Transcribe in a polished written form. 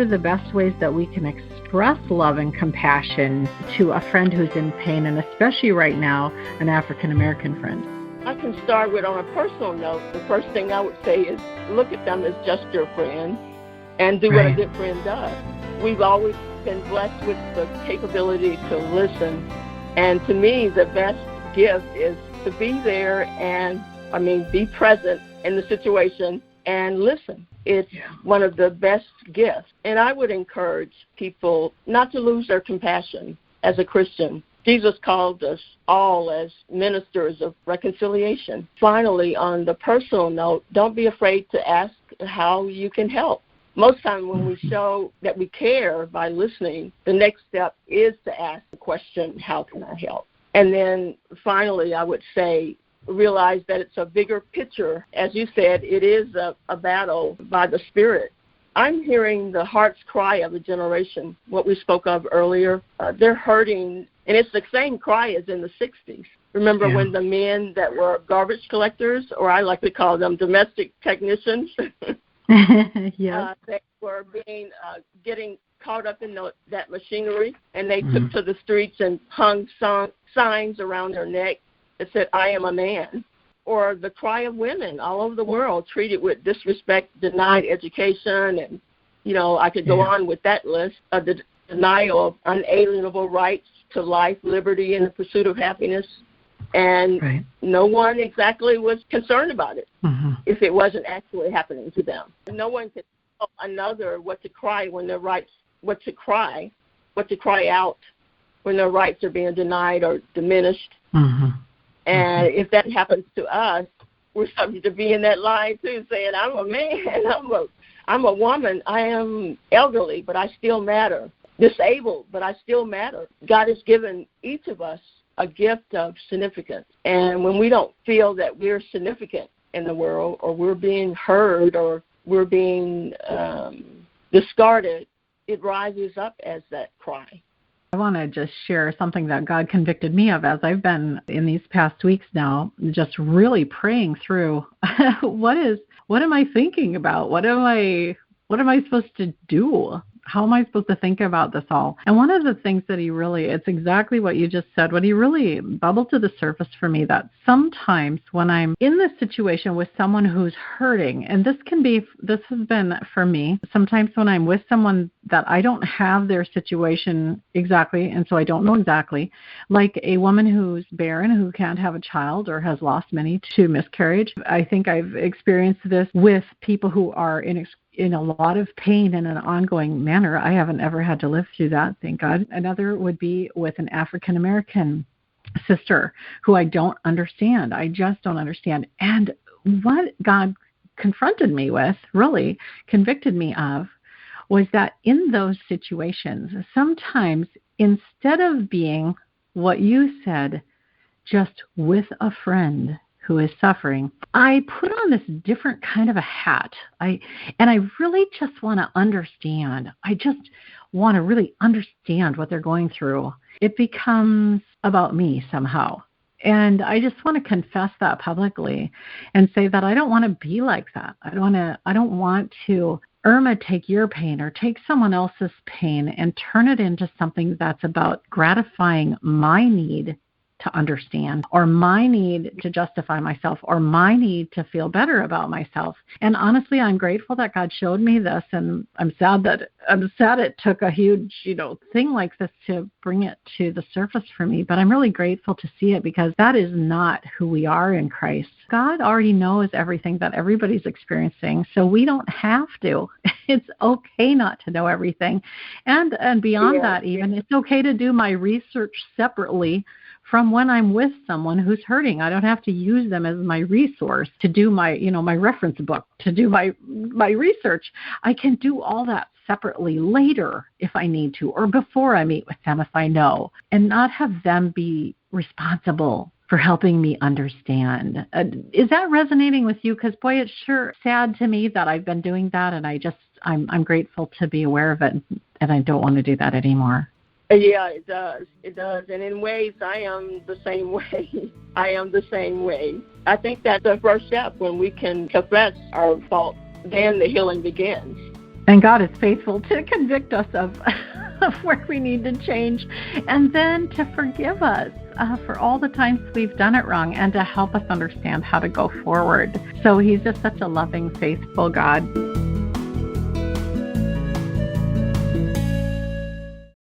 are the best ways that we can express love and compassion to a friend who's in pain, and especially right now, an African-American friend? I can start with, on a personal note, the first thing I would say is look at them as just your friend and do what a good friend does. We've always been blessed with the capability to listen. And to me, the best gift is to be there and, be present in the situation and listen. It's one of the best gifts. And I would encourage people not to lose their compassion as a Christian. Jesus called us all as ministers of reconciliation. Finally, on the personal note, don't be afraid to ask how you can help. Most time when we show that we care by listening, the next step is to ask the question, how can I help? And then finally, I would say, realize that it's a bigger picture. As you said, it is a battle by the Spirit. I'm hearing the heart's cry of a generation, what we spoke of earlier. They're hurting, and it's the same cry as in the 60s. Remember when the men that were garbage collectors, or I like to call them domestic technicians, they were getting caught up in that machinery, and they took to the streets and hung signs around their neck that said, "I am a man." Or the cry of women all over the world treated with disrespect, denied education, and, I could go on with that list of the denial of unalienable rights to life, liberty, and the pursuit of happiness. And no one exactly was concerned about it if it wasn't actually happening to them. No one could tell another what to cry when their rights, what to cry out when their rights are being denied or diminished. And if that happens to us, we're subject to be in that line too, saying, "I'm a man, I'm a woman, I am elderly, but I still matter. Disabled, but I still matter." God has given each of us a gift of significance. And when we don't feel that we're significant in the world, or we're being heard, or we're being discarded, it rises up as that cry. I want to just share something that God convicted me of as I've been in these past weeks now, just really praying through what am I thinking about? What am I supposed to do? How am I supposed to think about this all? And one of the things that it's exactly what you just said, what he really bubbled to the surface for me, that sometimes when I'm in this situation with someone who's hurting, and this has been for me, sometimes when I'm with someone that I don't have their situation exactly, and so I don't know exactly, like a woman who's barren, who can't have a child or has lost many to miscarriage. I think I've experienced this with people who are in a lot of pain in an ongoing manner. I haven't ever had to live through that, thank God. Another would be with an African-American sister who I don't understand. I just don't understand. And what God confronted me with, really convicted me of, was that in those situations, sometimes instead of being what you said, just with a friend who is suffering, I put on this different kind of a hat. I really just want to understand. I just want to really understand what they're going through. It becomes about me somehow. And I just want to confess that publicly and say that I don't want to be like that. I don't want to, Irma, take your pain or take someone else's pain and turn it into something that's about gratifying my need to understand, or my need to justify myself, or my need to feel better about myself. And honestly, I'm grateful that God showed me this, and I'm sad it took a huge, thing like this to bring it to the surface for me. But I'm really grateful to see it, because that is not who we are in Christ. God already knows everything that everybody's experiencing, so we don't have to. It's okay not to know everything. And beyond that, even, it's okay to do my research separately from when I'm with someone who's hurting. I don't have to use them as my resource to do my, my reference book, to do my research. I can do all that separately later if I need to, or before I meet with them if I know, and not have them be responsible for helping me understand. Is that resonating with you? Because boy, it's sure sad to me that I've been doing that, and I'm grateful to be aware of it, and I don't want to do that anymore. Yeah, it does. It does. And in ways, I am the same way. I think that's the first step. When we can confess our fault, then the healing begins. And God is faithful to convict us of where we need to change, and then to forgive us for all the times we've done it wrong, and to help us understand how to go forward. So He's just such a loving, faithful God.